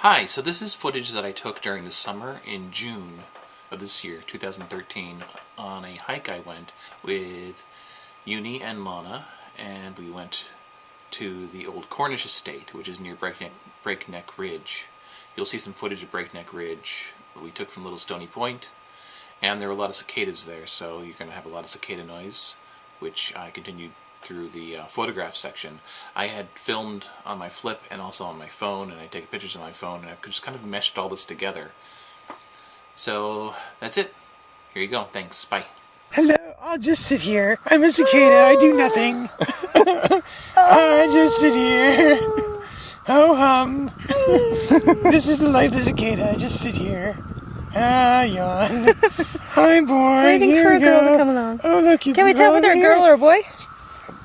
Hi, so this is footage that I took during the summer in June of this year, 2013, on a hike I went with Uni and Lana, and we went to the old Cornish Estate, which is near Breakneck Ridge. You'll see some footage of Breakneck Ridge we took from Little Stony Point, and there were a lot of cicadas there, so you're going to have a lot of cicada noise, which I continued through the photograph section. I had filmed on my flip and also on my phone, and I take pictures on my phone, and I've just kind of meshed all this together. So that's it. Here you go. Thanks. Bye. Hello, I'll just sit here. I'm a cicada, I do nothing. I just sit here. Ho hum. This is the life of a cicada, I just sit here. Yawn. I'm bored. Waiting here for we a girl go. to come along. Oh, look, you can we tell whether a girl or a boy?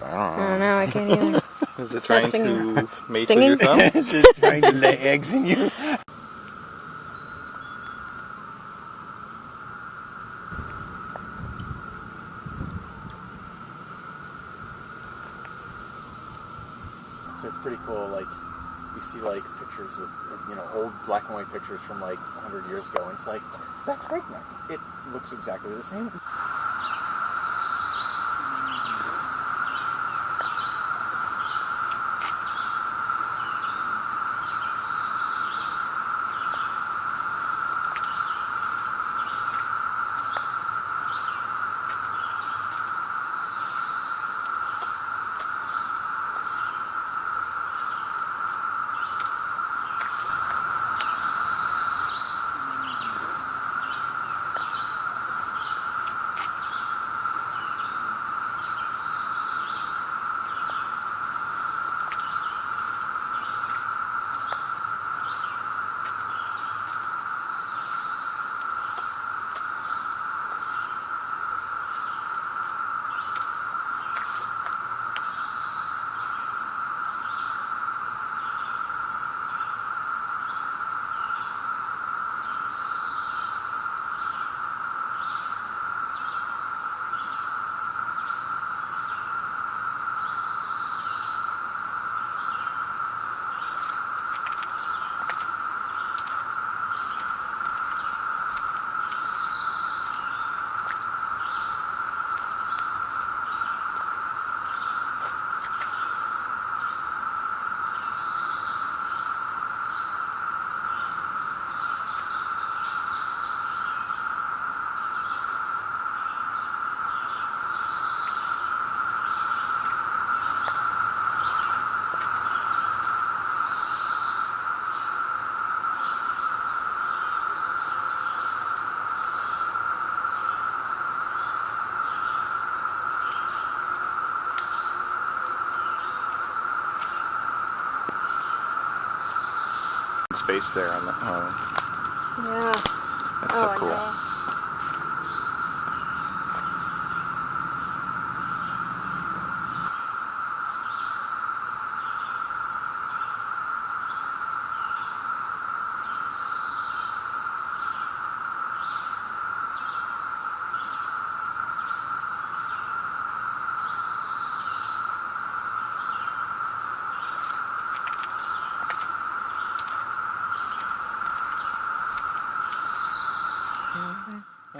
I don't know. Oh, no, I can't either. Is it trying to mate Singing? with your thumb? It's just trying to lay eggs in you. So it's pretty cool, like, you see, like, pictures of, old black and white pictures from, like, 100 years ago, and it's like, that's Breakneck. It looks exactly the same. Space there on the Yeah. that's so cool. Yeah.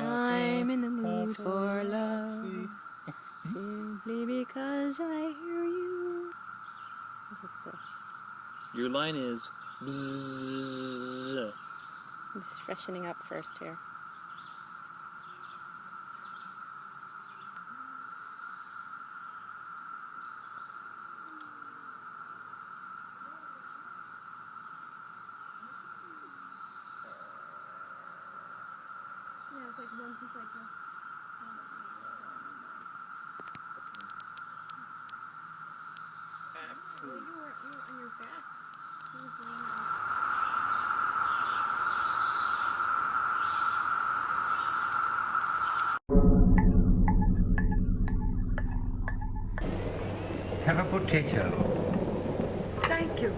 I'm in the mood for love, simply because I hear you. Your line is bzzz. I'm just freshening up first here. Yeah, it's like one piece like this. You were on your back. You was laying on. Have a potato. Thank you.